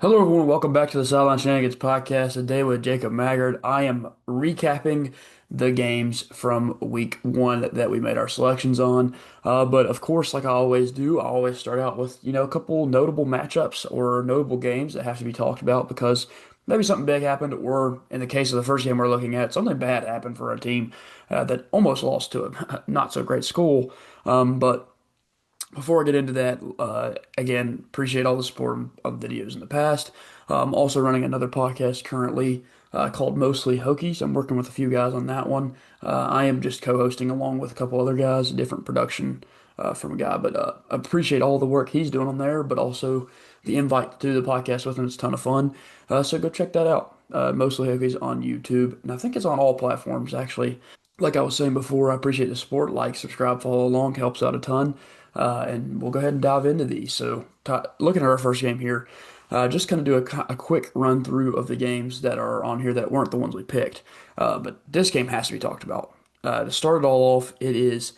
Hello, everyone. Welcome back to the Sideline Shenanigans podcast. Today with Jacob Maggard. I am recapping the games from week one that we made our selections on. But of course, like I always do, I always start out with, a couple notable matchups or notable games that have to be talked about because maybe something big happened, or in the case of the first game we're looking at, something bad happened for a team that almost lost to a not so great school. But before I get into that, again, appreciate all the support of videos in the past. I'm also running another podcast currently called Mostly Hokies. I'm working with a few guys on that one. I am just co-hosting along with a couple other guys, different production from a guy, but appreciate all the work he's doing on there, but also the invite to do the podcast with him. It's a ton of fun. So go check that out. Mostly Hokies on YouTube, and I think it's on all platforms actually. Like I was saying before, I appreciate the support. Like, subscribe, follow along, helps out a ton. And we'll go ahead and dive into these. So, looking at our first game here, just kind of do a quick run through of the games that are on here that weren't the ones we picked. But this game has to be talked about. To start it all off, it is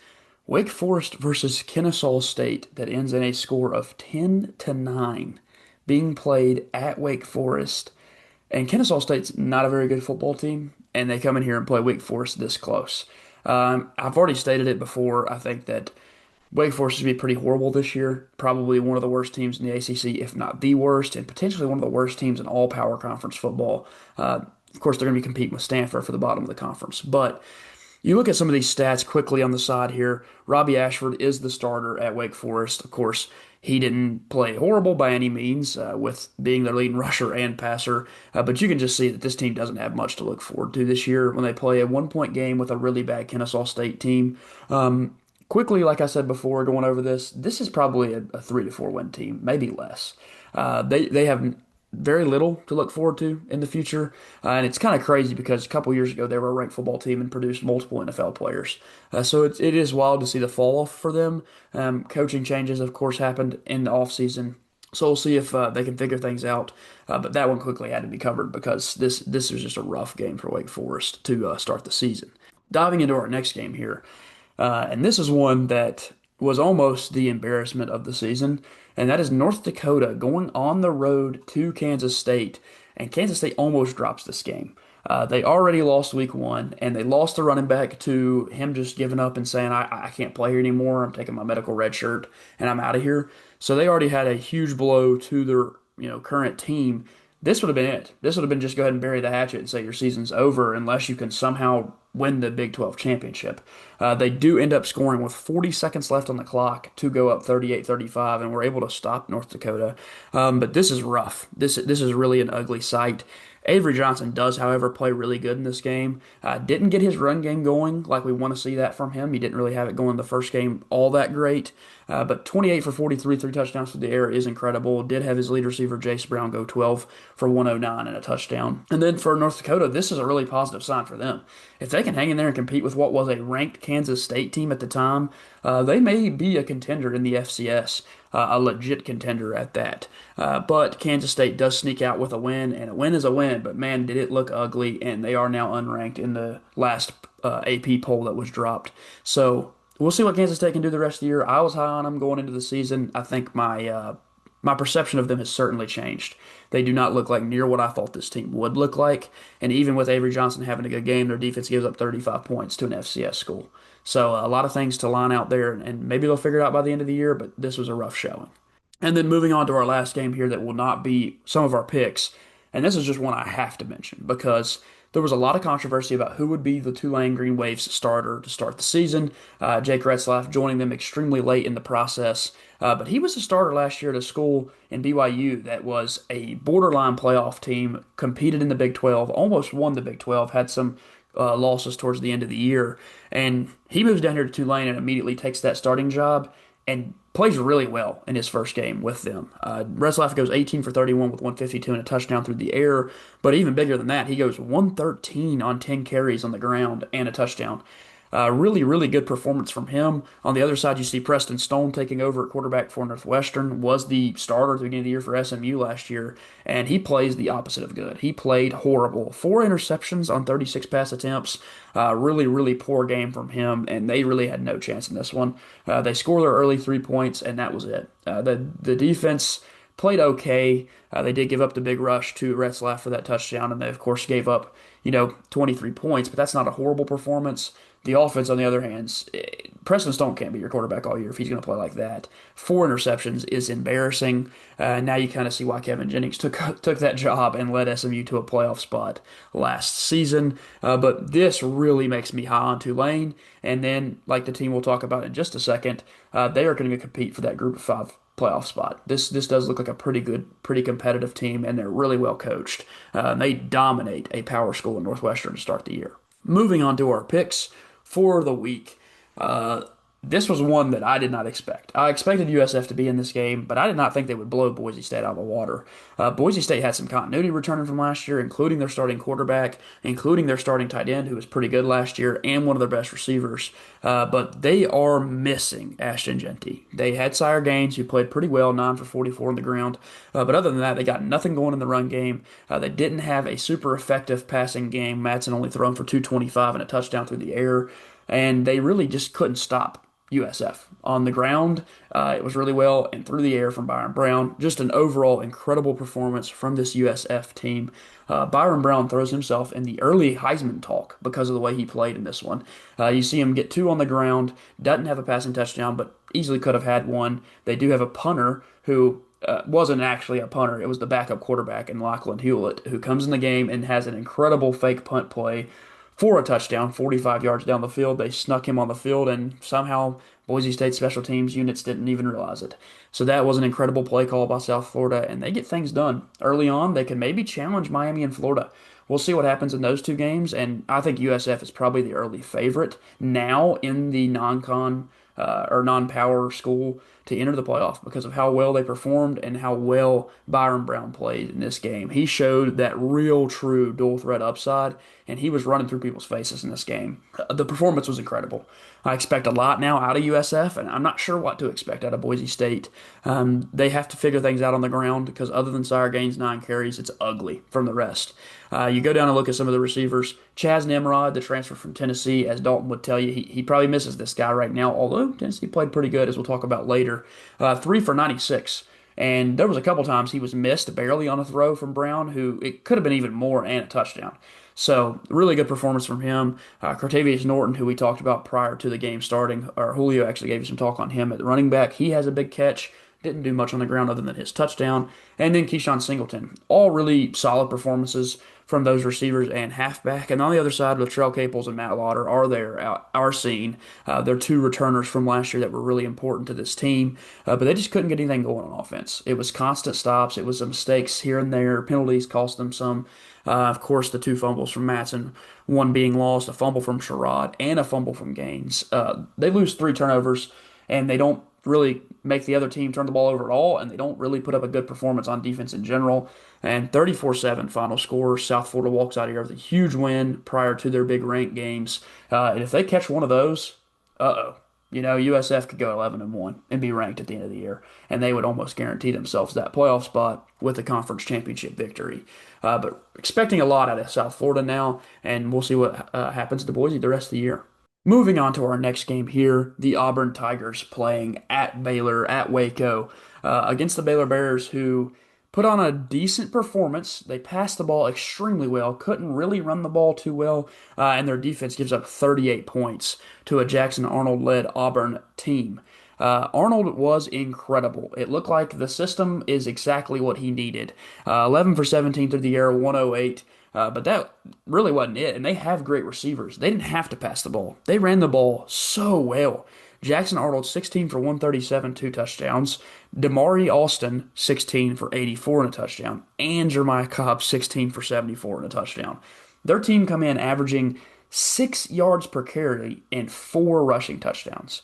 Wake Forest versus Kennesaw State that ends in a score of 10-9 being played at Wake Forest. And Kennesaw State's not a very good football team, and they come in here and play Wake Forest this close. I've already stated it before. I think that Wake Forest is going to be pretty horrible this year. Probably one of the worst teams in the ACC, if not the worst, and potentially one of the worst teams in all power conference football. Of course, they're going to be competing with Stanford for the bottom of the conference. But you look at some of these stats quickly on the side here. Robbie Ashford is the starter at Wake Forest. Of course, he didn't play horrible by any means, with being their leading rusher and passer. But you can just see that this team doesn't have much to look forward to this year when they play a 1 point game with a really bad Kennesaw State team. Quickly, like I said before, going over this is probably a 3 to 4 win team, maybe less. They have very little to look forward to in the future. And it's kind of crazy because a couple years ago they were a ranked football team and produced multiple NFL players. So it is wild to see the fall off for them. Coaching changes, of course, happened in the offseason. So we'll see if they can figure things out. But that one quickly had to be covered because this was just a rough game for Wake Forest to start the season. Diving into our next game here. And this is one that was almost the embarrassment of the season, and that is North Dakota going on the road to Kansas State, and Kansas State almost drops this game. They already lost week one, and they lost the running back to him just giving up and saying, I can't play here anymore. I'm taking my medical red shirt, and I'm out of here. So they already had a huge blow to their current team. This would have been it. This would have been just go ahead and bury the hatchet and say your season's over unless you can somehow win the Big 12 championship. They do end up scoring with 40 seconds left on the clock to go up 38-35, and we're able to stop North Dakota. But this is rough. This is really an ugly sight. Avery Johnson does, however, play really good in this game. Didn't get his run game going like we want to see that from him. He didn't really have it going the first game all that great. But 28 for 43, 3 touchdowns through the air is incredible. Did have his lead receiver, Jace Brown, go 12 for 109 and a touchdown. And then for North Dakota, this is a really positive sign for them. If they can hang in there and compete with what was a ranked Kansas State team at the time, they may be a contender in the FCS, a legit contender at that. But Kansas State does sneak out with a win, and a win is a win, but man, did it look ugly, and they are now unranked in the last AP poll that was dropped. So we'll see what Kansas State can do the rest of the year. I was high on them going into the season. I think my perception of them has certainly changed. They do not look like near what I thought this team would look like. And even with Avery Johnson having a good game, their defense gives up 35 points to an FCS school. So a lot of things to line out there, and maybe they'll figure it out by the end of the year, but this was a rough showing. And then moving on to our last game here that will not be some of our picks. And this is just one I have to mention because there was a lot of controversy about who would be the Tulane Green Waves starter to start the season. Jake Retzlaff joining them extremely late in the process. But he was a starter last year at a school in BYU that was a borderline playoff team, competed in the Big 12, almost won the Big 12, had some losses towards the end of the year. And he moves down here to Tulane and immediately takes that starting job and plays really well in his first game with them. Retzlaff goes 18 for 31 with 152 and a touchdown through the air, but even bigger than that, he goes 113 on 10 carries on the ground and a touchdown. Really, really good performance from him. On the other side, you see Preston Stone taking over at quarterback for Northwestern, was the starter at the beginning of the year for SMU last year, and he plays the opposite of good. He played horrible. 4 interceptions on 36 pass attempts. Really, really poor game from him, and they really had no chance in this one. They score their early 3 points, and that was it. The defense played okay. They did give up the big rush to Retzlaff for that touchdown, and they, of course, gave up, 23 points, but that's not a horrible performance. The offense, on the other hand, Preston Stone can't be your quarterback all year if he's going to play like that. Four interceptions is embarrassing. Now you kind of see why Kevin Jennings took that job and led SMU to a playoff spot last season. But this really makes me high on Tulane. And then, like the team we'll talk about in just a second, they are going to compete for that Group of Five playoff spot. This does look like a pretty good, pretty competitive team, and they're really well coached. They dominate a power school in Northwestern to start the year. Moving on to our picks for the week. Uh, this was one that I did not expect. I expected USF to be in this game, but I did not think they would blow Boise State out of the water. Boise State had some continuity returning from last year, including their starting quarterback, including their starting tight end, who was pretty good last year, and one of their best receivers. But they are missing Ashton Jeanty. They had Sire Gaines, who played pretty well, 9 for 44 on the ground. But other than that, they got nothing going in the run game. They didn't have a super effective passing game. Matson only thrown for 225 and a touchdown through the air. And they really just couldn't stop USF. On the ground, it was really well, and through the air from Byron Brown. Just an overall incredible performance from this USF team. Byron Brown throws himself in the early Heisman talk because of the way he played in this one. You see him get two on the ground, doesn't have a passing touchdown, but easily could have had one. They do have a punter who wasn't actually a punter. It was the backup quarterback in Lachlan Hewlett who comes in the game and has an incredible fake punt play for a touchdown, 45 yards down the field. They snuck him on the field, and somehow Boise State special teams units didn't even realize it. So that was an incredible play call by South Florida, and they get things done early on. They can maybe challenge Miami and Florida. We'll see what happens in those two games, and I think USF is probably the early favorite now in the non-con or non-power school to enter the playoff because of how well they performed and how well Byron Brown played in this game. He showed that real, true dual threat upside, and he was running through people's faces in this game. The performance was incredible. I expect a lot now out of USF, and I'm not sure what to expect out of Boise State. They have to figure things out on the ground because other than Sire Gaines' 9 carries, it's ugly from the rest. You go down and look at some of the receivers. Chaz Nimrod, the transfer from Tennessee, as Dalton would tell you, he probably misses this guy right now, although Tennessee played pretty good, as we'll talk about later. 3 for 96. And there was a couple times he was missed barely on a throw from Brown, who it could have been even more and a touchdown. So really good performance from him. Cartavius Norton, who we talked about prior to the game starting, or Julio actually gave you some talk on him at the running back. He has a big catch. Didn't do much on the ground other than his touchdown. And then Keyshawn Singleton. All really solid performances from those receivers and halfback. And on the other side, Latrell Caples and Matt Lauder are there, are seen. They're two returners from last year that were really important to this team, but they just couldn't get anything going on offense. It was constant stops. It was some mistakes here and there. Penalties cost them some. Of course, the two fumbles from Matson, one being lost, a fumble from Sherrod, and a fumble from Gaines. They lose 3 turnovers, and they don't really make the other team turn the ball over at all, and they don't really put up a good performance on defense in general. And 34-7 final score. South Florida walks out of here with a huge win prior to their big rank games. And if they catch one of those, uh-oh. USF could go 11-1 and be ranked at the end of the year, and they would almost guarantee themselves that playoff spot with the conference championship victory. But expecting a lot out of South Florida now, and we'll see what happens to Boise the rest of the year. Moving on to our next game here, the Auburn Tigers playing at Baylor, at Waco, against the Baylor Bears, who put on a decent performance. They passed the ball extremely well, couldn't really run the ball too well, and their defense gives up 38 points to a Jackson Arnold-led Auburn team. Arnold was incredible. It looked like the system is exactly what he needed. 11 for 17 through the air, 108. But that really wasn't it. And they have great receivers. They didn't have to pass the ball. They ran the ball so well. Jackson Arnold, 16 for 137, 2 touchdowns. Damari Alston, 16 for 84 and a touchdown. And Jeremiah Cobb, 16 for 74 and a touchdown. Their team come in averaging 6 yards per carry and 4 rushing touchdowns.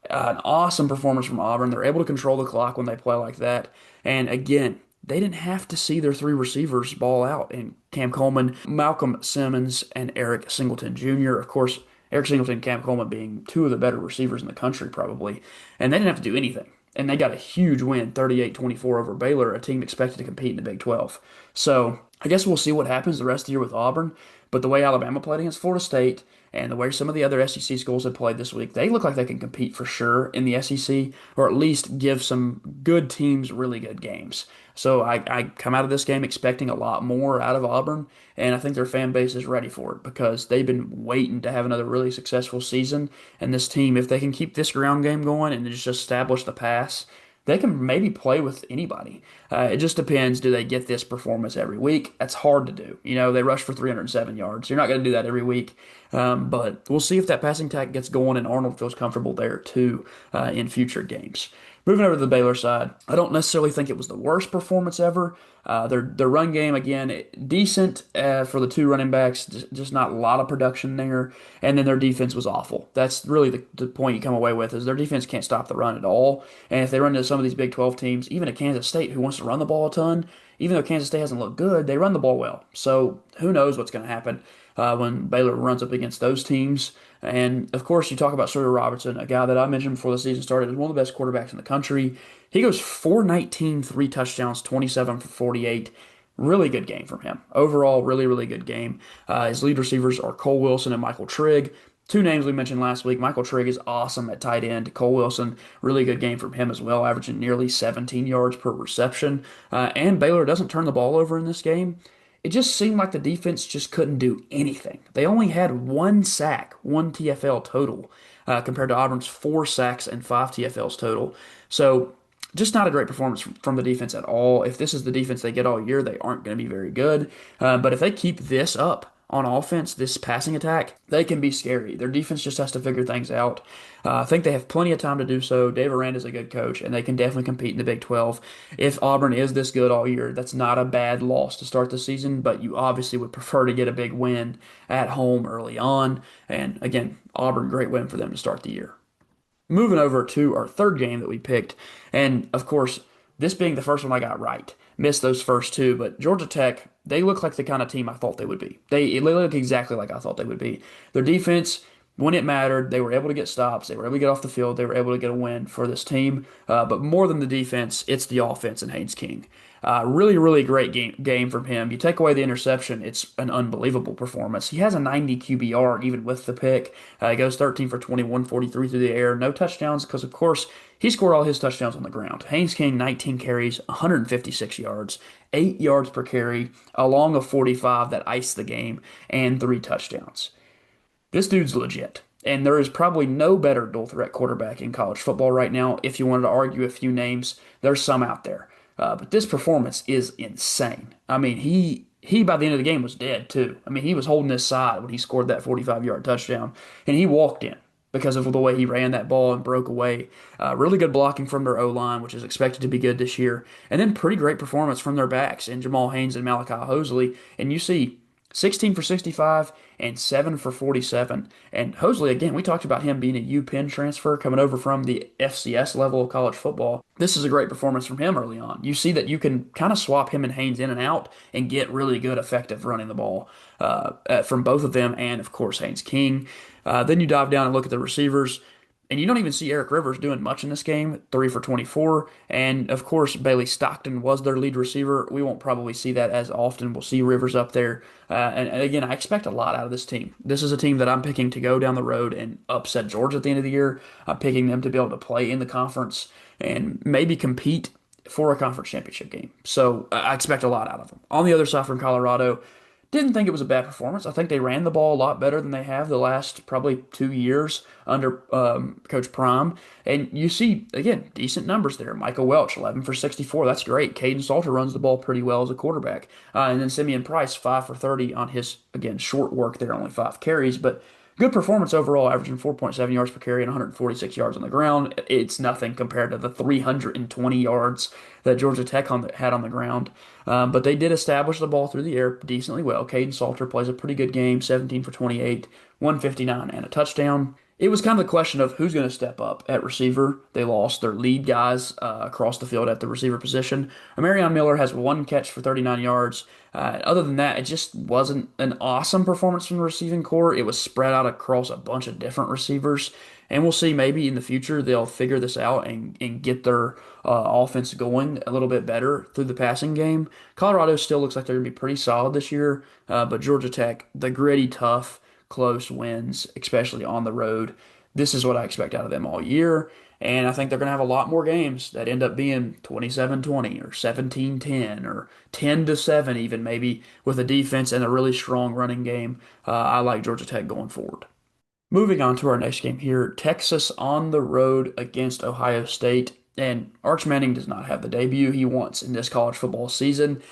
An awesome performance from Auburn. They're able to control the clock when they play like that. And again, they didn't have to see their 3 receivers ball out. And Cam Coleman, Malcolm Simmons, and Eric Singleton Jr. Of course, Eric Singleton and Cam Coleman being two of the better receivers in the country, probably. And they didn't have to do anything. And they got a huge win, 38-24 over Baylor, a team expected to compete in the Big 12. So I guess we'll see what happens the rest of the year with Auburn. But the way Alabama played against Florida State, and the way some of the other SEC schools have played this week, they look like they can compete for sure in the SEC, or at least give some good teams really good games. So I come out of this game expecting a lot more out of Auburn, and I think their fan base is ready for it because they've been waiting to have another really successful season. And this team, if they can keep this ground game going and just establish the pass, they can maybe play with anybody. It just depends. Do they get this performance every week? That's hard to do. They rush for 307 yards. You're not going to do that every week. But we'll see if that passing attack gets going and Arnold feels comfortable there too in future games. Moving over to the Baylor side, I don't necessarily think it was the worst performance ever. Their run game, again, decent for the two running backs, just not a lot of production there. And then their defense was awful. That's really the point you come away with is their defense can't stop the run at all. And if they run into some of these Big 12 teams, even at Kansas State, who wants to run the ball a ton, even though Kansas State hasn't looked good, they run the ball well. So who knows what's going to happen when Baylor runs up against those teams. And of course, you talk about Sawyer Robertson, a guy that I mentioned before the season started, is one of the best quarterbacks in the country. He goes 419, 3 touchdowns, 27 for 48. Really good game from him. Overall, really, really good game. His lead receivers are Cole Wilson and Michael Trigg. Two names we mentioned last week. Michael Trigg is awesome at tight end. Cole Wilson, really good game from him as well, averaging nearly 17 yards per reception. And Baylor doesn't turn the ball over in this game. It just seemed like the defense just couldn't do anything. They only had one sack, one TFL total, compared to Auburn's 4 sacks and 5 TFLs total. So just not a great performance from the defense at all. If this is the defense they get all year, they aren't going to be very good. But if they keep this up on offense, this passing attack, they can be scary. Their defense just has to figure things out. I think they have plenty of time to do so. Dave Aranda's a good coach, and they can definitely compete in the Big 12. If Auburn is this good all year, that's not a bad loss to start the season, but you obviously would prefer to get a big win at home early on. And again, Auburn, great win for them to start the year. Moving over to our third game that we picked, and of course, this being the first one I got right. Missed those first two, but Georgia Tech, they look like the kind of team I thought they would be. They look exactly like I thought they would be. Their defense, when it mattered, they were able to get stops. They were able to get off the field. They were able to get a win for this team. But more than the defense, it's the offense and Haynes King. Really, really great game from him. You take away the interception, it's an unbelievable performance. He has a 90 QBR even with the pick. He goes 13 for 21, 43 through the air. No touchdowns because, of course, he scored all his touchdowns on the ground. Haynes King, 19 carries, 156 yards, 8 yards per carry, along a 45 that iced the game, and 3 touchdowns. This dude's legit. And there is probably no better dual threat quarterback in college football right now. If you wanted to argue a few names, there's some out there. But this performance is insane. I mean, he by the end of the game was dead too. I mean, he was holding his side when he scored that 45-yard touchdown, and he walked in because of the way he ran that ball and broke away. Really good blocking from their O-line, which is expected to be good this year, and then pretty great performance from their backs in Jamal Haynes and Malachi Hosley. And you see 16 for 65 and 7 for 47. And Hosley, again, we talked about him being a UPenn transfer coming over from the FCS level of college football. This is a great performance from him early on. You see that you can kind of swap him and Haynes in and out and get really good, effective running the ball from both of them and, of course, Haynes King. Then you dive down and look at the receivers. And you don't even see Eric Rivers doing much in this game, 3 for 24. And of course, Bailey Stockton was their lead receiver. We won't probably see that as often. We'll see Rivers up there. And again, I expect a lot out of this team. This is a team that I'm picking to go down the road and upset Georgia at the end of the year. I'm picking them to be able to play in the conference and maybe compete for a conference championship game. So I expect a lot out of them. On the other side from Colorado, didn't think it was a bad performance. I think they ran the ball a lot better than they have the last probably 2 years under Coach Prime. And you see, again, decent numbers there. Michael Welch, 11 for 64. That's great. Caden Salter runs the ball pretty well as a quarterback. And then Simeon Price, 5 for 30 on his, again, short work there, only 5 carries. But good performance overall, averaging 4.7 yards per carry and 146 yards on the ground. It's nothing compared to the 320 yards that Georgia Tech had on the ground. But they did establish the ball through the air decently well. Caden Salter plays a pretty good game, 17 for 28, 159 and a touchdown. It was kind of the question of who's going to step up at receiver. They lost their lead guys across the field at the receiver position. Marion Miller has 1 catch for 39 yards. Other than that, it just wasn't an awesome performance from the receiving core. It was spread out across a bunch of different receivers. And we'll see maybe in the future they'll figure this out and get their offense going a little bit better through the passing game. Colorado still looks like they're going to be pretty solid this year, but Georgia Tech, the gritty, tough, close wins, especially on the road. This is what I expect out of them all year. And I think they're going to have a lot more games that end up being 27-20 or 17-10 or 10-7 even maybe with a defense and a really strong running game. I like Georgia Tech going forward. Moving on to our next game here, Texas on the road against Ohio State. And Arch Manning does not have the debut he wants in this college football season.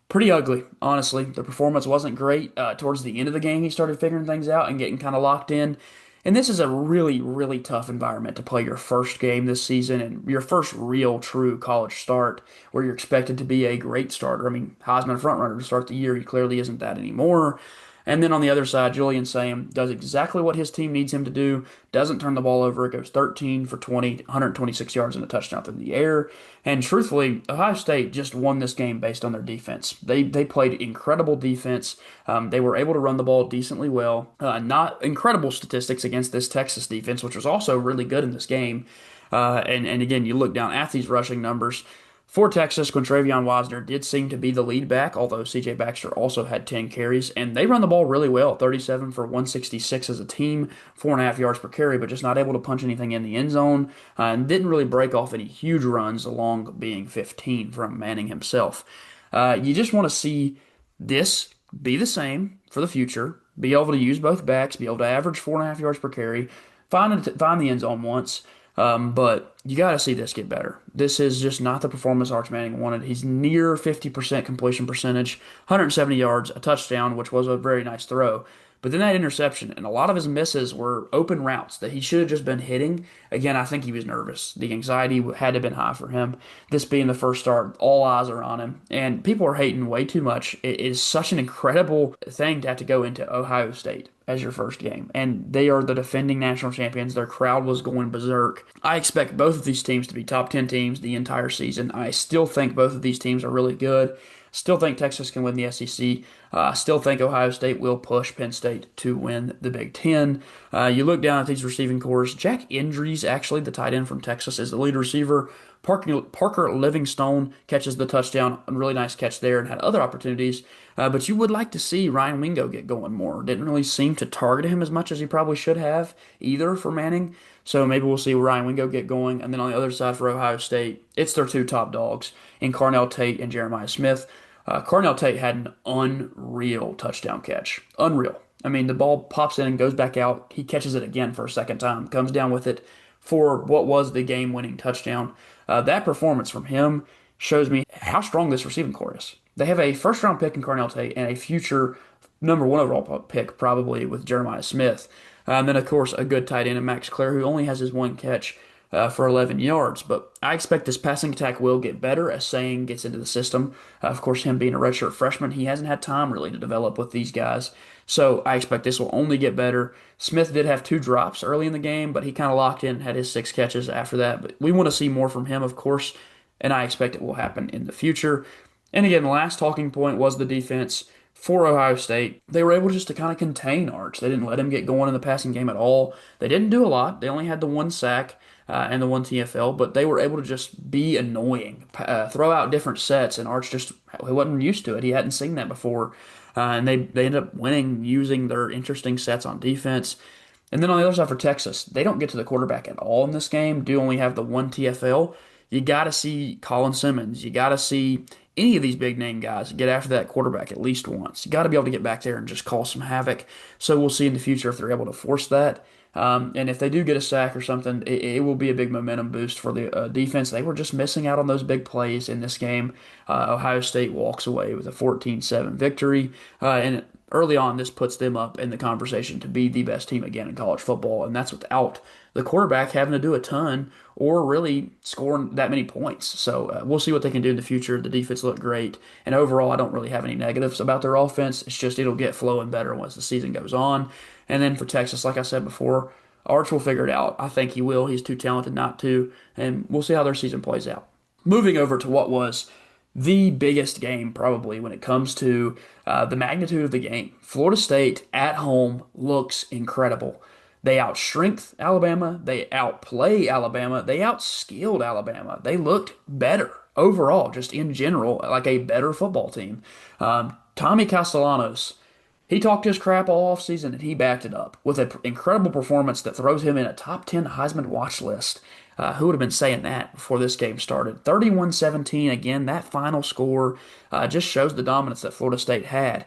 Pretty ugly, honestly. The performance wasn't great. Towards the end of the game, he started figuring things out and getting kind of locked in. And this is a really, really tough environment to play your first game this season and your first real, true college start where you're expected to be a great starter. I mean, Heisman frontrunner to start the year. He clearly isn't that anymore. And then on the other side, Julian Sam does exactly what his team needs him to do, doesn't turn the ball over, goes 13 for 20, 126 yards and a touchdown through the air. And truthfully, Ohio State just won this game based on their defense. They played incredible defense. They were able to run the ball decently well. Not incredible statistics against this Texas defense, which was also really good in this game. And again, you look down at these rushing numbers. For Texas, Quintravion Wisner did seem to be the lead back, although C.J. Baxter also had 10 carries, and they run the ball really well, 37 for 166 as a team, 4.5 yards per carry, but just not able to punch anything in the end zone, and didn't really break off any huge runs, along being 15 from Manning himself. You just want to see this be the same for the future, be able to use both backs, be able to average 4.5 yards per carry, find the end zone once. But you got to see this get better. This is just not the performance Arch Manning wanted. He's near 50% completion percentage, 170 yards, a touchdown, which was a very nice throw. But then that interception, and a lot of his misses were open routes that he should have just been hitting. Again, I think he was nervous. The anxiety had to have been high for him. This being the first start, all eyes are on him. And people are hating way too much. It is such an incredible thing to have to go into Ohio State as your first game. And they are the defending national champions. Their crowd was going berserk. I expect both of these teams to be top 10 teams the entire season. I still think both of these teams are really good. Still think Texas can win the SEC. Still think Ohio State will push Penn State to win the Big Ten. You look down at these receiving cores. Jack Indries, actually, the tight end from Texas, is the lead receiver. Parker Livingstone catches the touchdown. A really nice catch there and had other opportunities. But you would like to see Ryan Wingo get going more. Didn't really seem to target him as much as he probably should have either for Manning. So maybe we'll see Ryan Wingo get going. And then on the other side for Ohio State, it's their two top dogs in Carnell Tate and Jeremiah Smith. Carnell Tate had an unreal touchdown catch. Unreal. I mean, the ball pops in and goes back out. He catches it again for a second time, comes down with it for what was the game-winning touchdown. That performance from him shows me how strong this receiving core is. They have a first-round pick in Carnell Tate and a future number one overall pick probably with Jeremiah Smith. And then, of course, a good tight end in Max Clare, who only has his one catch for 11 yards. But I expect this passing attack will get better as Saying gets into the system. Of course, him being a redshirt freshman, he hasn't had time really to develop with these guys. So I expect this will only get better. Smith did have two drops early in the game, but he kind of locked in, had his six catches after that. But we want to see more from him, of course, and I expect it will happen in the future. And again, the last talking point was the defense for Ohio State. They were able just to kind of contain Arch. They didn't let him get going in the passing game at all. They didn't do a lot. They only had the one sack and the one TFL, but they were able to just be annoying, throw out different sets, and Arch just he wasn't used to it. He hadn't seen that before, and they ended up winning using their interesting sets on defense. And then on the other side for Texas, they don't get to the quarterback at all in this game. Do only have the one TFL. You got to see Colin Simmons. You got to see any of these big name guys get after that quarterback at least once. You got to be able to get back there and just cause some havoc. So we'll see in the future if they're able to force that. And if they do get a sack or something, it will be a big momentum boost for the defense. They were just missing out on those big plays in this game. Ohio State walks away with a 14-7 victory. And early on, this puts them up in the conversation to be the best team again in college football. And that's without the quarterback having to do a ton or really scoring that many points. So we'll see what they can do in the future. The defense looked great. And overall, I don't really have any negatives about their offense. It's just it'll get flowing better once the season goes on. And then for Texas, like I said before, Arch will figure it out. I think he will. He's too talented not to. And we'll see how their season plays out. Moving over to what was the biggest game probably when it comes to the magnitude of the game. Florida State at home looks incredible. They outstrength Alabama. They outplay Alabama. They outskilled Alabama. They looked better overall, just in general, like a better football team. Tommy Castellanos He talked his crap all offseason and he backed it up with an incredible performance that throws him in a top 10 Heisman watch list. Who would have been saying that before this game started? 31-17, again, that final score just shows the dominance that Florida State had.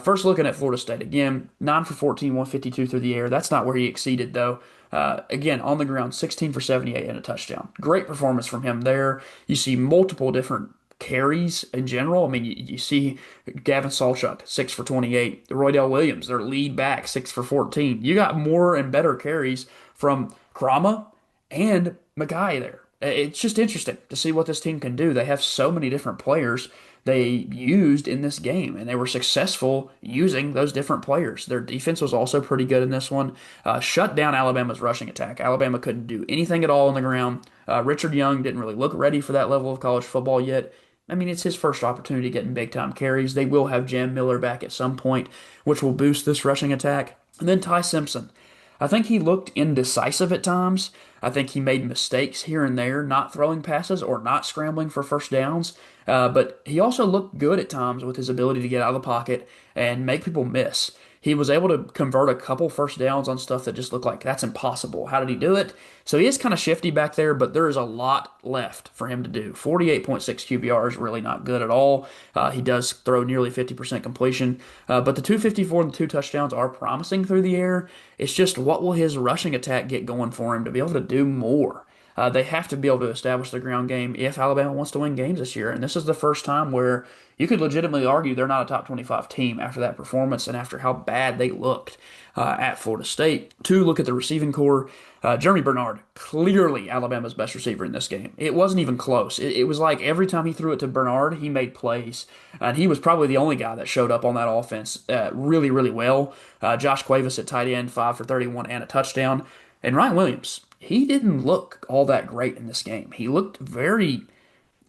First looking at Florida State, again, 9 for 14, 152 through the air. That's not where he exceeded, though. Again, on the ground, 16 for 78 and a touchdown. Great performance from him there. You see multiple different carries in general. I mean, you see Gavin Sawchuk, 6 for 28. Roydell Williams, their lead back, 6 for 14. You got more and better carries from Krama and Mackay there. It's just interesting to see what this team can do. They have so many different players they used in this game, and they were successful using those different players. Their defense was also pretty good in this one. Shut down Alabama's rushing attack. Alabama couldn't do anything at all on the ground. Richard Young didn't really look ready for that level of college football yet. I mean, it's his first opportunity getting big time carries. They will have Jam Miller back at some point, which will boost this rushing attack. And then Ty Simpson. I think he looked indecisive at times. I think he made mistakes here and there, not throwing passes or not scrambling for first downs. But he also looked good at times with his ability to get out of the pocket and make people miss. He was able to convert a couple first downs on stuff that just looked like that's impossible. How did he do it? So he is kind of shifty back there, but there is a lot left for him to do. 48.6 QBR is really not good at all. He does throw nearly 50% completion, but the 254 and the two touchdowns are promising through the air. It's just what will his rushing attack get going for him to be able to do more? They have to be able to establish the ground game if Alabama wants to win games this year. And this is the first time where you could legitimately argue they're not a top 25 team after that performance and after how bad they looked at Florida State. Two, look at the receiving core. Jeremy Bernard, clearly Alabama's best receiver in this game. It wasn't even close. It was like every time he threw it to Bernard, he made plays. And he was probably the only guy that showed up on that offense really, really well. Josh Cuevas at tight end, 5 for 31 and a touchdown. And Ryan Williams, he didn't look all that great in this game. He looked very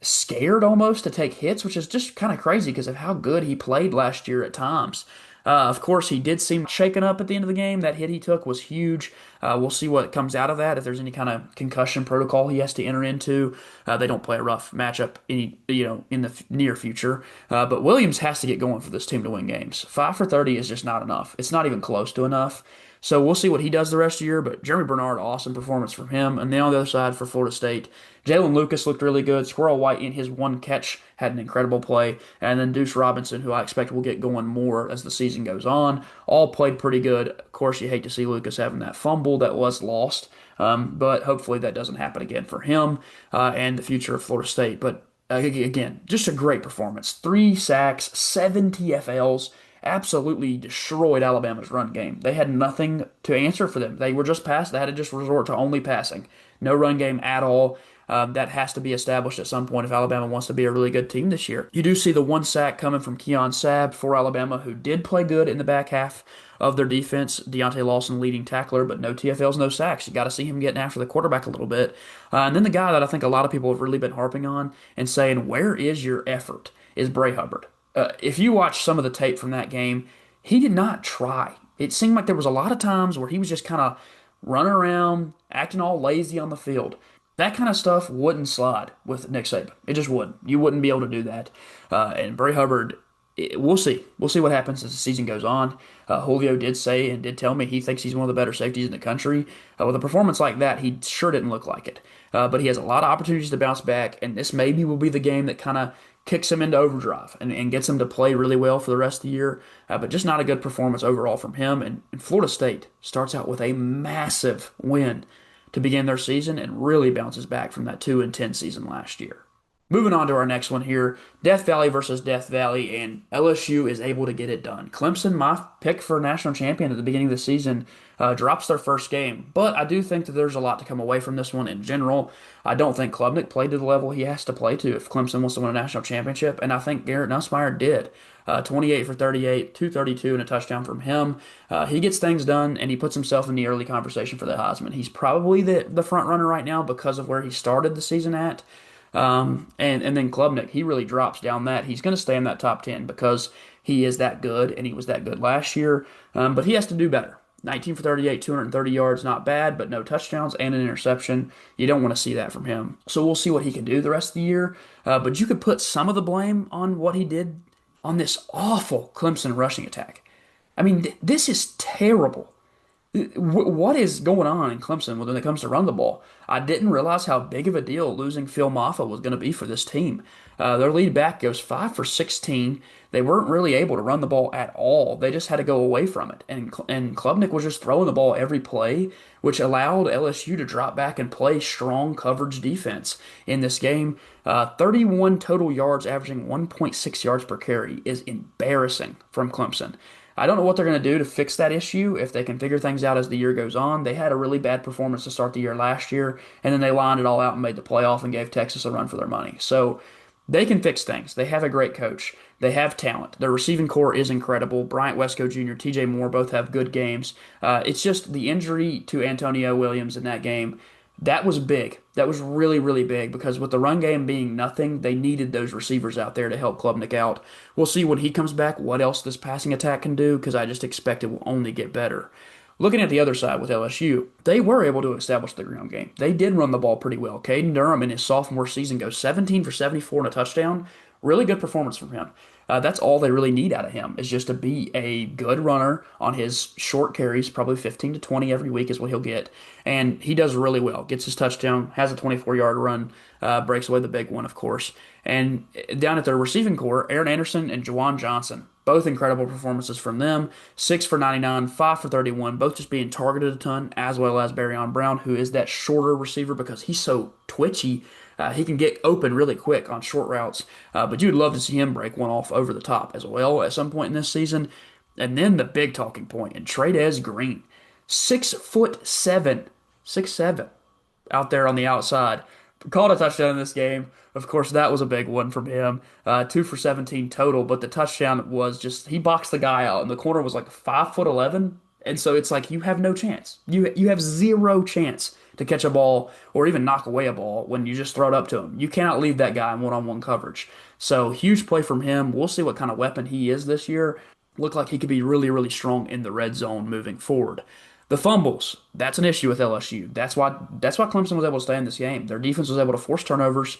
scared almost to take hits, which is just kind of crazy because of how good he played last year at times. Of course, he did seem shaken up at the end of the game. That hit he took was huge. We'll see what comes out of that. If there's any kind of concussion protocol he has to enter into, they don't play a rough matchup in the near future. But Williams has to get going for this team to win games. 5 for 30 is just not enough. It's not even close to enough. So we'll see what he does the rest of the year. But Jeremy Bernard, awesome performance from him. And then on the other side for Florida State, Jalen Lucas looked really good. Squirrel White in his one catch had an incredible play. And then Deuce Robinson, who I expect will get going more as the season goes on, all played pretty good. Of course, you hate to see Lucas having that fumble that was lost. But hopefully that doesn't happen again for him and the future of Florida State. But again, just a great performance. 3 sacks, 7 TFLs, absolutely destroyed Alabama's run game. They had nothing to answer for them. They were just pass. They had to just resort to only passing. No run game at all. That has to be established at some point if Alabama wants to be a really good team this year. You do see the 1 sack coming from Keon Sabb for Alabama, who did play good in the back half of their defense. Deontay Lawson, leading tackler, but no TFLs, no sacks. You got to see him getting after the quarterback a little bit. And then the guy that I think a lot of people have really been harping on and saying, where is your effort, is Bray Hubbard. If you watch some of the tape from that game, he did not try. It seemed like there was a lot of times where he was just kind of running around, acting all lazy on the field. That kind of stuff wouldn't slide with Nick Saban. It just wouldn't. You wouldn't be able to do that. And Bray Hubbard, we'll see. We'll see what happens as the season goes on. Julio did say and did tell me he thinks he's one of the better safeties in the country. With a performance like that, he sure didn't look like it. But he has a lot of opportunities to bounce back, and this maybe will be the game that kind of kicks him into overdrive and gets him to play really well for the rest of the year. But just not a good performance overall from him. And Florida State starts out with a massive win to begin their season and really bounces back from that 2-10 season last year. Moving on to our next one here, Death Valley versus Death Valley, and LSU is able to get it done. Clemson, my pick for national champion at the beginning of the season, drops their first game, but I do think that there's a lot to come away from this one in general. I don't think Klubnik played to the level he has to play to if Clemson wants to win a national championship, and I think Garrett Nussmeier did. 28 for 38, 232, and a touchdown from him. He gets things done, and he puts himself in the early conversation for the Heisman. He's probably the front runner right now because of where he started the season at. And then Klubnik, he really drops down that. He's going to stay in that top 10 because he is that good, and he was that good last year. But he has to do better. 19 for 38, 230 yards, not bad, but no touchdowns and an interception. You don't want to see that from him. So we'll see what he can do the rest of the year. But you could put some of the blame on what he did on this awful Clemson rushing attack. I mean, this is terrible. What is going on in Clemson when it comes to run the ball? I didn't realize how big of a deal losing Phil Maffa was going to be for this team. Their lead back goes 5 for 16. They weren't really able to run the ball at all. They just had to go away from it. And Klubnik was just throwing the ball every play, which allowed LSU to drop back and play strong coverage defense in this game. 31 total yards, averaging 1.6 yards per carry, is embarrassing from Clemson. I don't know what they're going to do to fix that issue if they can figure things out as the year goes on. They had a really bad performance to start the year last year, and then they lined it all out and made the playoff and gave Texas a run for their money. So they can fix things. They have a great coach. They have talent. Their receiving core is incredible. Bryant Wesco Jr., TJ Moore both have good games. It's just the injury to Antonio Williams in that game. That was big. That was really, really big because with the run game being nothing, they needed those receivers out there to help Klubnik out. We'll see when he comes back what else this passing attack can do because I just expect it will only get better. Looking at the other side with LSU, they were able to establish the ground game. They did run the ball pretty well. Caden Durham in his sophomore season goes 17 for 74 and a touchdown. Really good performance from him. That's all they really need out of him is just to be a good runner on his short carries, probably 15 to 20 every week is what he'll get. And he does really well. Gets his touchdown, has a 24-yard run, breaks away the big one, of course. And down at their receiving core, Aaron Anderson and Juwan Johnson, both incredible performances from them. 6 for 99, 5 for 31, both just being targeted a ton, as well as Barryon Brown, who is that shorter receiver because he's so twitchy. He can get open really quick on short routes, but you'd love to see him break one off over the top as well at some point in this season. And then the big talking point, and Trey'Dez Green, 6'7", 6'7", out there on the outside. Caught a touchdown in this game. Of course, that was a big one from him. 2 for 17 total, but the touchdown was just he boxed the guy out, and the corner was like 5'11", and so it's like you have no chance. You have zero chance to catch a ball or even knock away a ball when you just throw it up to him. You cannot leave that guy in one-on-one coverage. So huge play from him. We'll see what kind of weapon he is this year. Look like he could be really, really strong in the red zone moving forward. The fumbles, that's an issue with LSU. That's why Clemson was able to stay in this game. Their defense was able to force turnovers.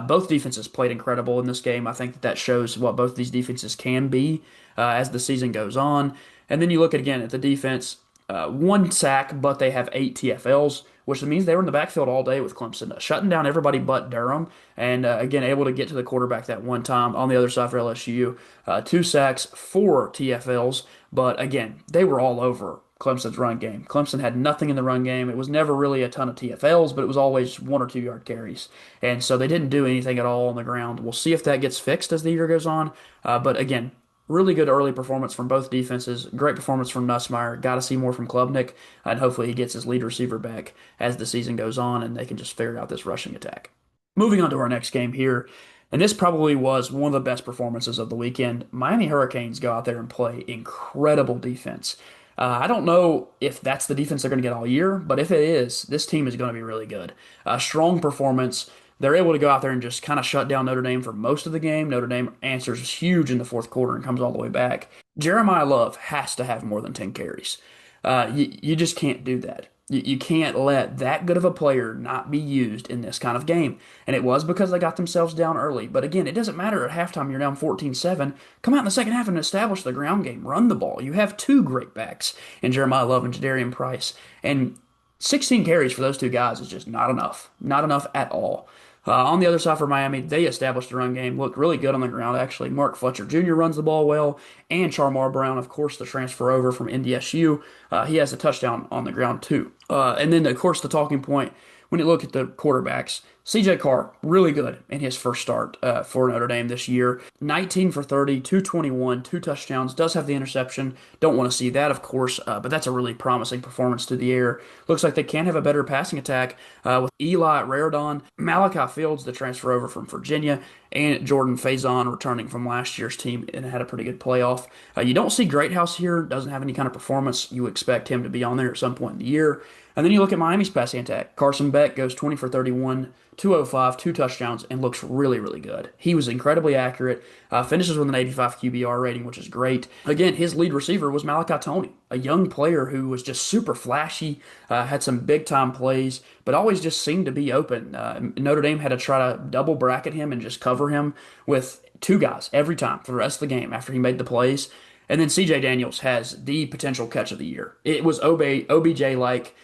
Both defenses played incredible in this game. I think that shows what both these defenses can be as the season goes on. And then you look again at the defense, one sack, but they have 8 TFLs, which means they were in the backfield all day with Clemson, shutting down everybody but Durham, and again able to get to the quarterback that one time. On the other side for LSU, 2 sacks, 4 TFLs, but again they were all over Clemson's run game. Clemson had nothing in the run game. It was never really a ton of TFLs, but it was always 1 or 2 yard carries. And so they didn't do anything at all on the ground. We'll see if that gets fixed as the year goes on. But again, really good early performance from both defenses. Great performance from Nussmeier. Got to see more from Klubnik. And hopefully he gets his lead receiver back as the season goes on and they can just figure out this rushing attack. Moving on to our next game here. And this probably was one of the best performances of the weekend. Miami Hurricanes go out there and play incredible defense. I don't know if that's the defense they're going to get all year, but if it is, this team is going to be really good. Strong performance. They're able to go out there and just kind of shut down Notre Dame for most of the game. Notre Dame answers huge in the fourth quarter and comes all the way back. Jeremiah Love has to have more than 10 carries. You just can't do that. You can't let that good of a player not be used in this kind of game. And it was because they got themselves down early. But again, it doesn't matter at halftime, you're down 14-7. Come out in the second half and establish the ground game. Run the ball. You have two great backs in Jeremiah Love and Jadarian Price. And 16 carries for those two guys is just not enough. Not enough at all. On the other side for Miami, they established the run game, looked really good on the ground, actually. Mark Fletcher Jr. runs the ball well, and Charmar Brown, of course, the transfer over from NDSU. He has a touchdown on the ground, too. And then, of course, the talking point when you look at the quarterbacks, CJ Carr, really good in his first start for Notre Dame this year. 19 for 30, 221, 2 touchdowns. Does have the interception. Don't want to see that, of course, but that's a really promising performance through the air. Looks like they can have a better passing attack with Eli Raridon, Malachi Fields, the transfer over from Virginia, and Jordan Faison returning from last year's team and had a pretty good playoff. You don't see Greathouse here, doesn't have any kind of performance. You expect him to be on there at some point in the year. And then you look at Miami's passing attack. Carson Beck goes 20 for 31, 205, 2 touchdowns, and looks really, really good. He was incredibly accurate, finishes with an 85 QBR rating, which is great. Again, his lead receiver was Malachi Tony, a young player who was just super flashy, had some big-time plays, but always just seemed to be open. Notre Dame had to try to double bracket him and just cover him with two guys every time for the rest of the game after he made the plays. And then CJ Daniels has the potential catch of the year. It was OBJ like,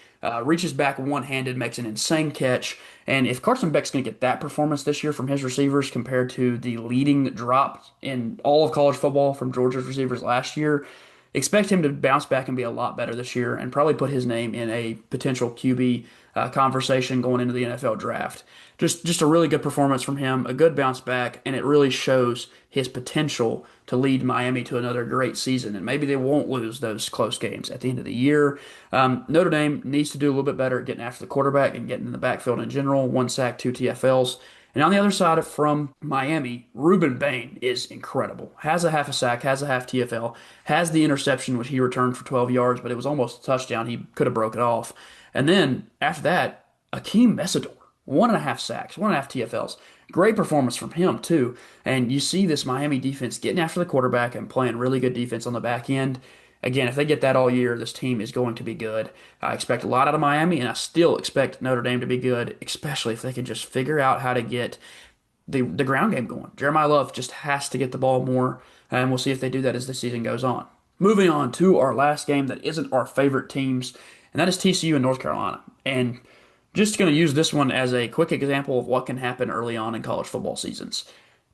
reaches back one-handed, makes an insane catch. And if Carson Beck's going to get that performance this year from his receivers compared to the leading drop in all of college football from Georgia's receivers last year, expect him to bounce back and be a lot better this year and probably put his name in a potential QB conversation going into the NFL draft. Just a really good performance from him, a good bounce back, and it really shows his potential to lead Miami to another great season. And maybe they won't lose those close games at the end of the year. Notre Dame needs to do a little bit better at getting after the quarterback and getting in the backfield in general. One sack, two TFLs. And on the other side from Miami, Ruben Bain is incredible. Has a half a sack, has a half TFL, has the interception which he returned for 12 yards, but it was almost a touchdown. He could have broke it off. And then after that, Akeem Mesidor, one and a half sacks, one and a half TFLs. Great performance from him too. And you see this Miami defense getting after the quarterback and playing really good defense on the back end. Again, if they get that all year, this team is going to be good. I expect a lot out of Miami, and I still expect Notre Dame to be good, especially if they can just figure out how to get the ground game going. Jeremiah Love just has to get the ball more, and we'll see if they do that as the season goes on. Moving on to our last game that isn't our favorite teams, and that is TCU and North Carolina. And just going to use this one as a quick example of what can happen early on in college football seasons.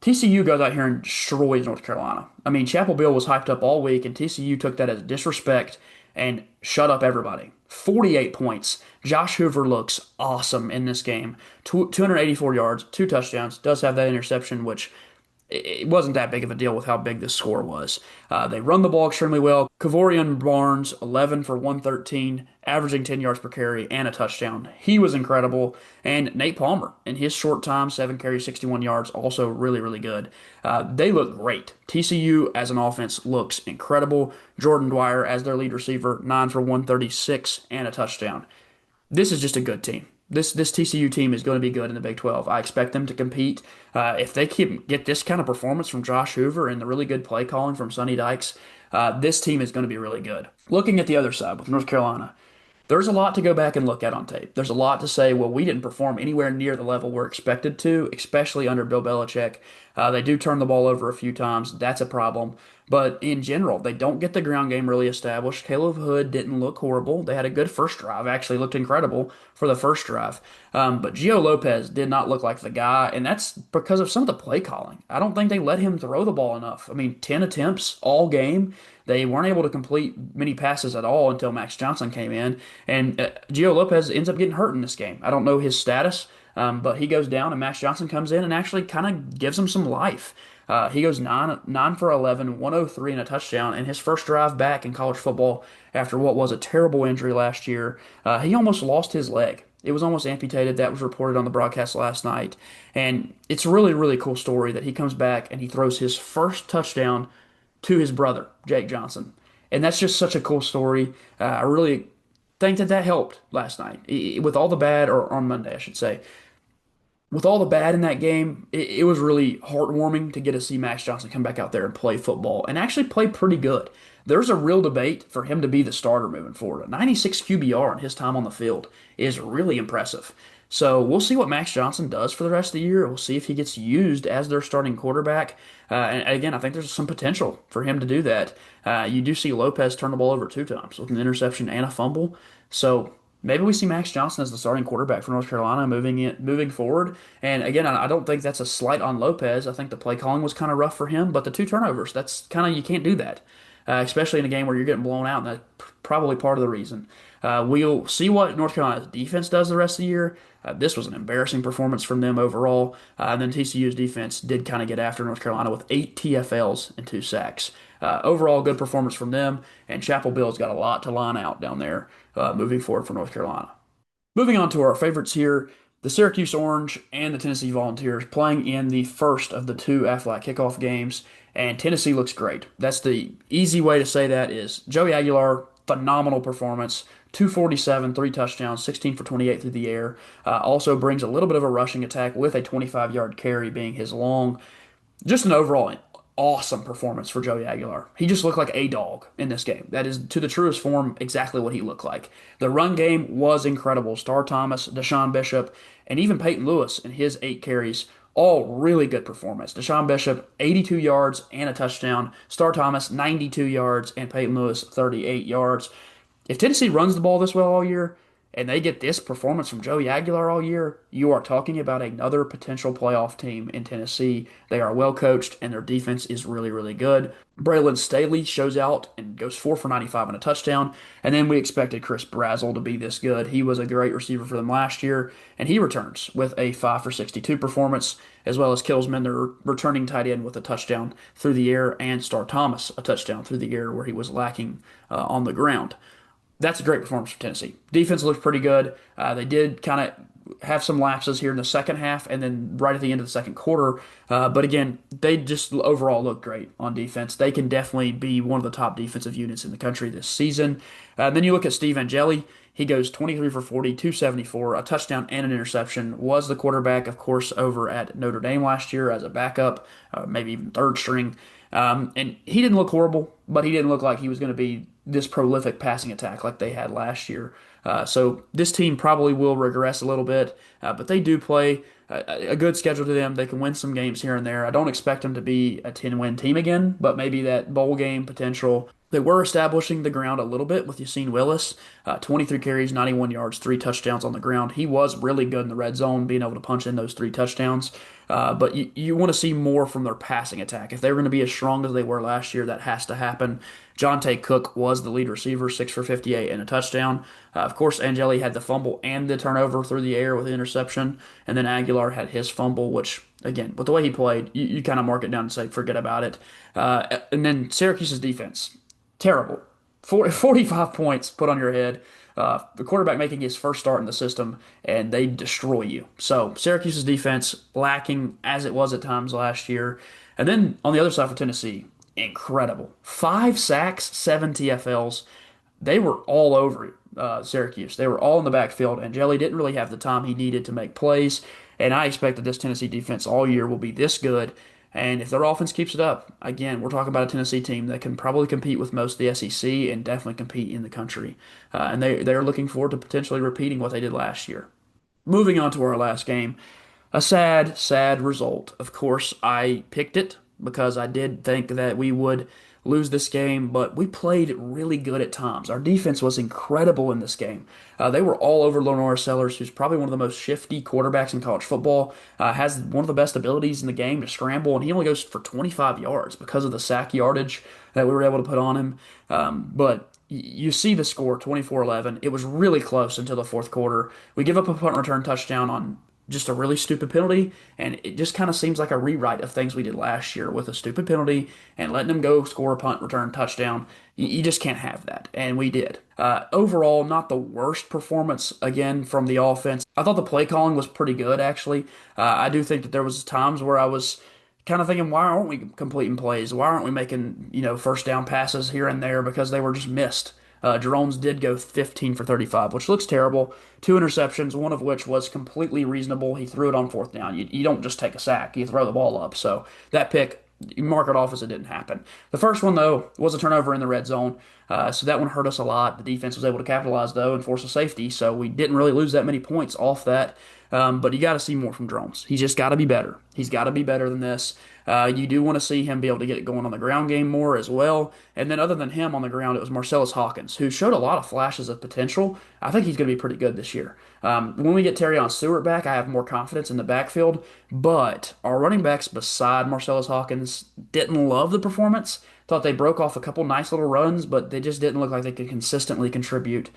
TCU goes out here and destroys North Carolina. I mean, Chapel Bill was hyped up all week, and TCU took that as disrespect and shut up everybody. 48 points. Josh Hoover looks awesome in this game. 284 yards, two touchdowns. Does have that interception, which it wasn't that big of a deal with how big this score was. They run the ball extremely well. Kavorian Barnes, 11 for 113, averaging 10 yards per carry and a touchdown. He was incredible. And Nate Palmer, in his short time, 7 carries, 61 yards, also really, really good. They look great. TCU as an offense looks incredible. Jordan Dwyer as their lead receiver, 9 for 136 and a touchdown. This is just a good team. This TCU team is going to be good in the Big 12. I expect them to compete. If they get this kind of performance from Josh Hoover and the really good play calling from Sonny Dykes, this team is going to be really good. Looking at the other side with North Carolina, there's a lot to go back and look at on tape. There's a lot to say, well, we didn't perform anywhere near the level we're expected to, especially under Bill Belichick. They do turn the ball over a few times. That's a problem. But in general, they don't get the ground game really established. Caleb Hood didn't look horrible. They had a good first drive, actually looked incredible for the first drive. But Gio Lopez did not look like the guy, and that's because of some of the play calling. I don't think they let him throw the ball enough. I mean, 10 attempts all game. They weren't able to complete many passes at all until Max Johnson came in, and Gio Lopez ends up getting hurt in this game. I don't know his status, but he goes down, and Max Johnson comes in and actually kind of gives him some life. He goes 9 for 11, 103 and a touchdown in his first drive back in college football after what was a terrible injury last year. He almost lost his leg. It was almost amputated. That was reported on the broadcast last night. And it's a really, really cool story that he comes back and he throws his first touchdown to his brother, Jake Johnson. And that's just such a cool story. I really think that helped last night. With all the bad, or on Monday, I should say, with all the bad in that game, it was really heartwarming to get to see Max Johnson come back out there and play football and actually play pretty good. There's a real debate for him to be the starter moving forward. A 96 QBR in his time on the field is really impressive. So we'll see what Max Johnson does for the rest of the year. We'll see if he gets used as their starting quarterback. And again, I think there's some potential for him to do that. You do see Lopez turn the ball over 2 times with an interception and a fumble. So maybe we see Max Johnson as the starting quarterback for North Carolina moving forward. And again, I don't think that's a slight on Lopez. I think the play calling was kind of rough for him, but the 2 turnovers, that's kind of, you can't do that, especially in a game where you're getting blown out, and that's probably part of the reason. We'll see what North Carolina's defense does the rest of the year. This was an embarrassing performance from them overall. And then TCU's defense did kind of get after North Carolina with 8 TFLs and 2 sacks. Overall, good performance from them, and Chapel Bill's got a lot to line out down there moving forward for North Carolina. Moving on to our favorites here, the Syracuse Orange and the Tennessee Volunteers playing in the first of the 2 Aflac kickoff games, and Tennessee looks great. That's the easy way to say that is Joey Aguilar, phenomenal performance. 247, 3 touchdowns, 16 for 28 through the air. Also brings a little bit of a rushing attack with a 25-yard carry being his long. Just an overall awesome performance for Joey Aguilar. He just looked like a dog in this game. That is, to the truest form, exactly what he looked like. The run game was incredible. Star Thomas, Deshaun Bishop, and even Peyton Lewis in his 8 carries All really good performance. Deshaun Bishop, 82 yards and a touchdown. Star Thomas, 92 yards, and Peyton Lewis, 38 yards. If Tennessee runs the ball this well all year, and they get this performance from Joey Aguilar all year, you are talking about another potential playoff team in Tennessee. They are well coached, and their defense is really, really good. Braylon Staley shows out and goes 4 for 95 and a touchdown. And then we expected Chris Brazzell to be this good. He was a great receiver for them last year, and he returns with a 5 for 62 performance, as well as Killsman, their returning tight end, with a touchdown through the air, and Star Thomas, a touchdown through the air where he was lacking on the ground. That's a great performance from Tennessee. Defense looked pretty good. They did kind of have some lapses here in the second half and then right at the end of the second quarter. But again, they just overall look great on defense. They can definitely be one of the top defensive units in the country this season. Then you look at Steve Angeli. He goes 23 for 40, 274, a touchdown and an interception. Was the quarterback, of course, over at Notre Dame last year as a backup, maybe even third string. And he didn't look horrible, but he didn't look like he was going to be this prolific passing attack like they had last year. So this team probably will regress a little bit, but they do play a good schedule to them. They can win some games here and there. I don't expect them to be a 10-win team again, but maybe that bowl game potential. They were establishing the ground a little bit with Yassine Willis, 23 carries, 91 yards, 3 touchdowns on the ground. He was really good in the red zone, being able to punch in those 3 touchdowns. But you want to see more from their passing attack. If they're going to be as strong as they were last year, that has to happen. Jonte Cook was the lead receiver, 6 for 58 and a touchdown. Of course, Angeli had the fumble and the turnover through the air with the interception. And then Aguilar had his fumble, which, again, with the way he played, you kind of mark it down and say, forget about it. And then Syracuse's defense, terrible. 45 points put on your head. The quarterback making his first start in the system, and they destroy you. So Syracuse's defense lacking as it was at times last year. And then on the other side for Tennessee, incredible. 5 sacks, 7 TFLs. They were all over Syracuse. They were all in the backfield, and Jelly didn't really have the time he needed to make plays. And I expect that this Tennessee defense all year will be this good. And if their offense keeps it up, again, we're talking about a Tennessee team that can probably compete with most of the SEC and definitely compete in the country. And they're looking forward to potentially repeating what they did last year. Moving on to our last game, a sad, sad result. Of course, I picked it because I did think that we would lose this game, but we played really good at times. Our defense was incredible in this game. They were all over Lenore Sellers, who's probably one of the most shifty quarterbacks in college football, has one of the best abilities in the game to scramble, and he only goes for 25 yards because of the sack yardage that we were able to put on him. But you see the score, 24-11. It was really close until the fourth quarter. We give up a punt return touchdown on just a really stupid penalty, and it just kind of seems like a rewrite of things we did last year with a stupid penalty and letting them go score a punt return touchdown. You just can't have that, and we did. Overall, not the worst performance again from the offense. I thought the play calling was pretty good, actually. I do think that there was times where I was kind of thinking, why aren't we completing plays? Why aren't we making, first down passes here and there, because they were just missed. Jerome's did go 15 for 35, which looks terrible. 2 interceptions, one of which was completely reasonable. He threw it on fourth down. You don't just take a sack, you throw the ball up. So that pick, you mark it off as it didn't happen. The first one, though, was a turnover in the red zone. So that one hurt us a lot. The defense was able to capitalize, though, and force a safety. So we didn't really lose that many points off that. But you got to see more from Drones. He's just got to be better. He's got to be better than this. You do want to see him be able to get it going on the ground game more as well. And then other than him on the ground, it was Marcellus Hawkins, who showed a lot of flashes of potential. I think he's going to be pretty good this year. When we get Terrion Stewart back, I have more confidence in the backfield. But our running backs beside Marcellus Hawkins didn't love the performance. Thought they broke off a couple nice little runs, but they just didn't look like they could consistently contribute.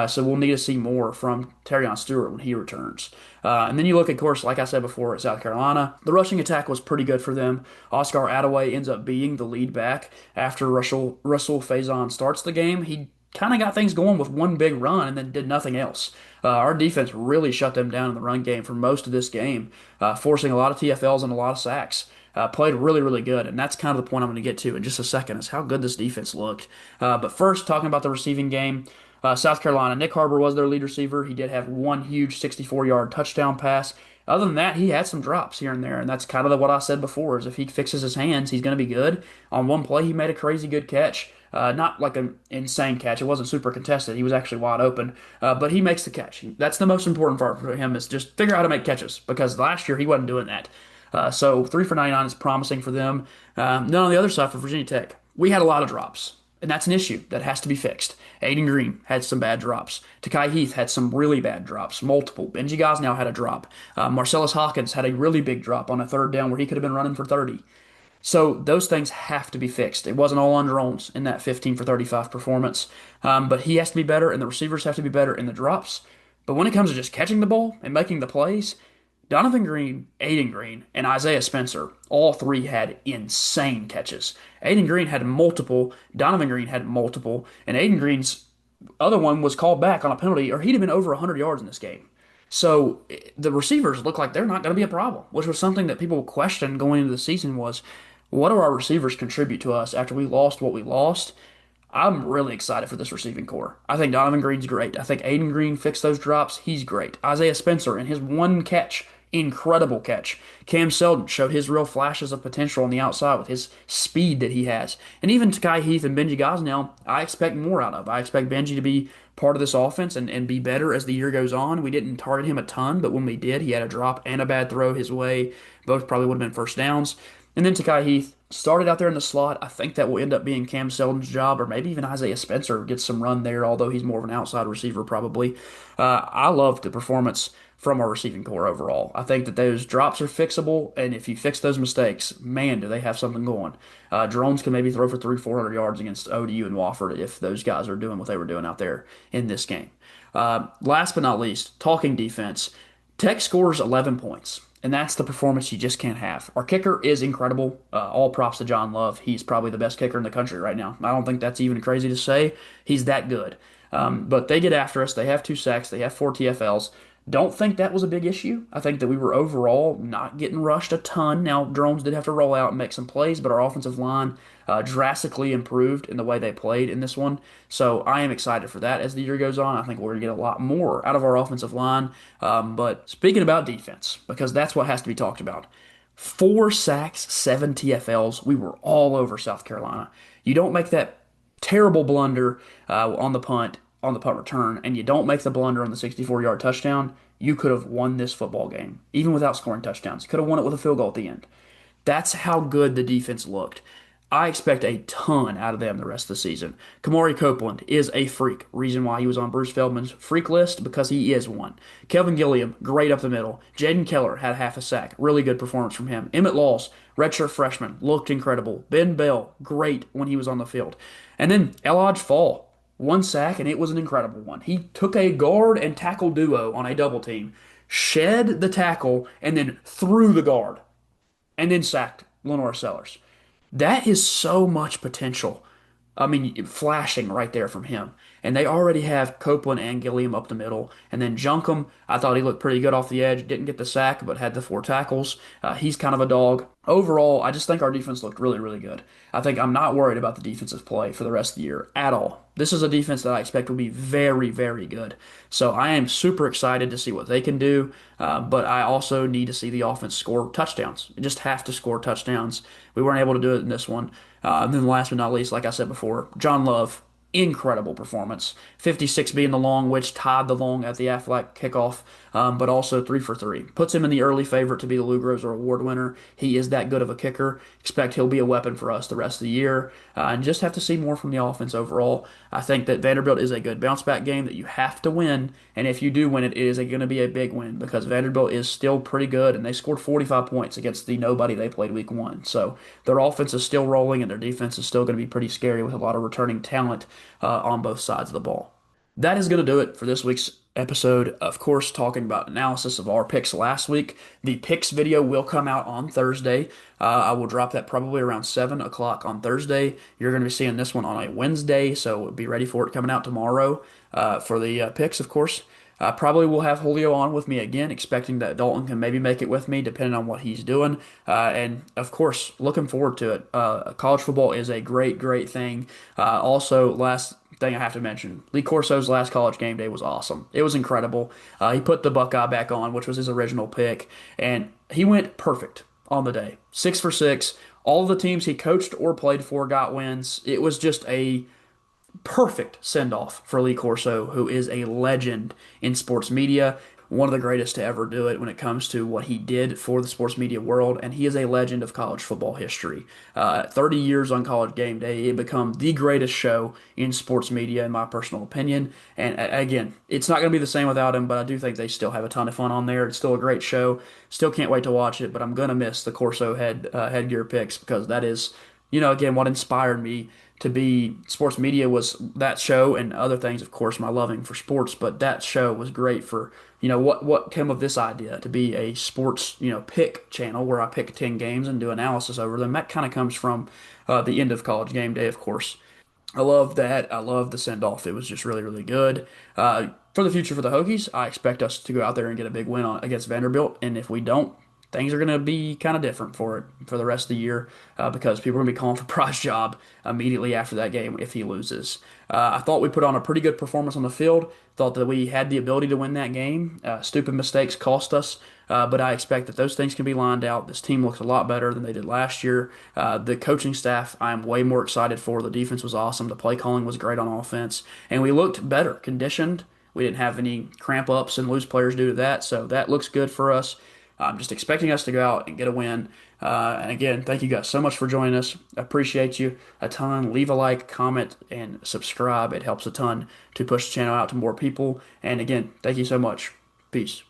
So we'll need to see more from Terrion Stewart when he returns. And then you look, of course, like I said before, at South Carolina. The rushing attack was pretty good for them. Oscar Attaway ends up being the lead back after Russell Faison starts the game. He kind of got things going with one big run and then did nothing else. Our defense really shut them down in the run game for most of this game, forcing a lot of TFLs and a lot of sacks. Played really, really good, and that's kind of the point I'm going to get to in just a second, is how good this defense looked. But first, talking about the receiving game, South Carolina, Nick Harbor was their lead receiver. He did have one huge 64-yard touchdown pass. Other than that, he had some drops here and there, and that's kind of what I said before, is if he fixes his hands, he's going to be good. On one play, he made a crazy good catch. Not like an insane catch. It wasn't super contested. He was actually wide open, but he makes the catch. That's the most important part for him, is just figure out how to make catches, because last year he wasn't doing that. So 3 for 99 is promising for them. Then on the other side for Virginia Tech, we had a lot of drops. And that's an issue that has to be fixed. Aiden Green had some bad drops. Takai Heath had some really bad drops, multiple. Benji Gosnell had a drop. Marcellus Hawkins had a really big drop on a third down where he could have been running for 30. So those things have to be fixed. It wasn't all on drones in that 15 for 35 performance. But he has to be better, and the receivers have to be better in the drops. But when it comes to just catching the ball and making the plays, Donovan Green, Aiden Green, and Isaiah Spencer, all three had insane catches. Aiden Green had multiple, Donovan Green had multiple, and Aiden Green's other one was called back on a penalty, or he'd have been over 100 yards in this game. So the receivers look like they're not going to be a problem, which was something that people questioned going into the season was, what do our receivers contribute to us after we lost what we lost? I'm really excited for this receiving core. I think Donovan Green's great. I think Aiden Green fixed those drops. He's great. Isaiah Spencer and his one catch, incredible catch. Cam Seldon showed his real flashes of potential on the outside with his speed that he has. And even Takai Heath and Benji Gosnell, I expect more out of. I expect Benji to be part of this offense and be better as the year goes on. We didn't target him a ton, but when we did, he had a drop and a bad throw his way. Both probably would have been first downs. And then Takai Heath started out there in the slot. I think that will end up being Cam Seldon's job, or maybe even Isaiah Spencer gets some run there, although he's more of an outside receiver probably. I love the performance from our receiving core overall. I think that those drops are fixable, and if you fix those mistakes, man, do they have something going. Drones can maybe throw for 400 yards against ODU and Wofford if those guys are doing what they were doing out there in this game. Last but not least, talking defense. Tech scores 11 points. And that's the performance you just can't have. Our kicker is incredible. All props to John Love. He's probably the best kicker in the country right now. I don't think that's even crazy to say. He's that good. But they get after us. They have 2 sacks. They have 4 TFLs. Don't think that was a big issue. I think that we were overall not getting rushed a ton. Now, drones did have to roll out and make some plays, but our offensive line drastically improved in the way they played in this one. So I am excited for that as the year goes on. I think we're going to get a lot more out of our offensive line. But speaking about defense, because that's what has to be talked about. 4 sacks, 7 TFLs. We were all over South Carolina. You don't make that terrible blunder on the punt return, and you don't make the blunder on the 64-yard touchdown, you could have won this football game, even without scoring touchdowns. You could have won it with a field goal at the end. That's how good the defense looked. I expect a ton out of them the rest of the season. Kamari Copeland is a freak. Reason why he was on Bruce Feldman's freak list, because he is one. Kelvin Gilliam, great up the middle. Jaden Keller had half a sack. Really good performance from him. Emmett Laws, redshirt freshman, looked incredible. Ben Bell, great when he was on the field. And then Elodge Fall, 1 sack, and it was an incredible one. He took a guard and tackle duo on a double team, shed the tackle, and then threw the guard, and then sacked Lenore Sellers. That is so much potential. I mean, flashing right there from him. And they already have Copeland and Gilliam up the middle. And then Junkum, I thought he looked pretty good off the edge. Didn't get the sack, but had the 4 tackles. He's kind of a dog. Overall, I just think our defense looked really, really good. I think I'm not worried about the defensive play for the rest of the year at all. This is a defense that I expect will be very, very good. So I am super excited to see what they can do. But I also need to see the offense score touchdowns. You just have to score touchdowns. We weren't able to do it in this one. And then last but not least, like I said before, John Love, incredible performance. 56 being the long, which tied the long at the Aflac kickoff, but also 3 for 3. Puts him in the early favorite to be the Lou Groza Award winner. He is that good of a kicker. Expect he'll be a weapon for us the rest of the year. And just have to see more from the offense overall. I think that Vanderbilt is a good bounce back game that you have to win. And if you do win it, it is going to be a big win because Vanderbilt is still pretty good and they scored 45 points against the nobody they played week 1. So their offense is still rolling and their defense is still going to be pretty scary with a lot of returning talent on both sides of the ball. That is going to do it for this week's episode. Of course, talking about analysis of our picks last week. The picks video will come out on Thursday. I will drop that probably around 7 o'clock on Thursday. You're going to be seeing this one on a Wednesday, so be ready for it coming out tomorrow for the picks, of course. I probably will have Julio on with me again, expecting that Dalton can maybe make it with me, depending on what he's doing. And of course, looking forward to it. College football is a great, great thing. Also, last thing I have to mention, Lee Corso's last college game day was awesome. It was incredible. He put the Buckeye back on, which was his original pick, and he went perfect on the day. 6 for 6. All of the teams he coached or played for got wins. It was just a perfect send-off for Lee Corso, who is a legend in sports media. one of the greatest to ever do it when it comes to what he did for the sports media world, and he is a legend of college football history. 30 years on College Game Day, it become the greatest show in sports media, in my personal opinion. And again, it's not going to be the same without him, but I do think they still have a ton of fun on there. It's still a great show. Still can't wait to watch it, but I'm going to miss the Corso headgear picks because that is, again, what inspired me to be sports media was that show and other things, of course, my loving for sports, but that show was great for, what came of this idea to be a sports, pick channel where I pick 10 games and do analysis over them. That kind of comes from the end of College Game Day, of course. I love that. I love the send off. It was just really, really good. For the future for the Hokies, I expect us to go out there and get a big win against Vanderbilt. And if we don't, things are going to be kind of different for it for the rest of the year because people are going to be calling for Price job immediately after that game if he loses. I thought we put on a pretty good performance on the field. Thought that we had the ability to win that game. Stupid mistakes cost us, but I expect that those things can be lined out. This team looks a lot better than they did last year. The coaching staff, I'm way more excited for. The defense was awesome. The play calling was great on offense, and we looked better conditioned. We didn't have any cramp ups and lose players due to that, so that looks good for us. I'm just expecting us to go out and get a win. And again, thank you guys so much for joining us. I appreciate you a ton. Leave a like, comment, and subscribe. It helps a ton to push the channel out to more people. And again, thank you so much. Peace.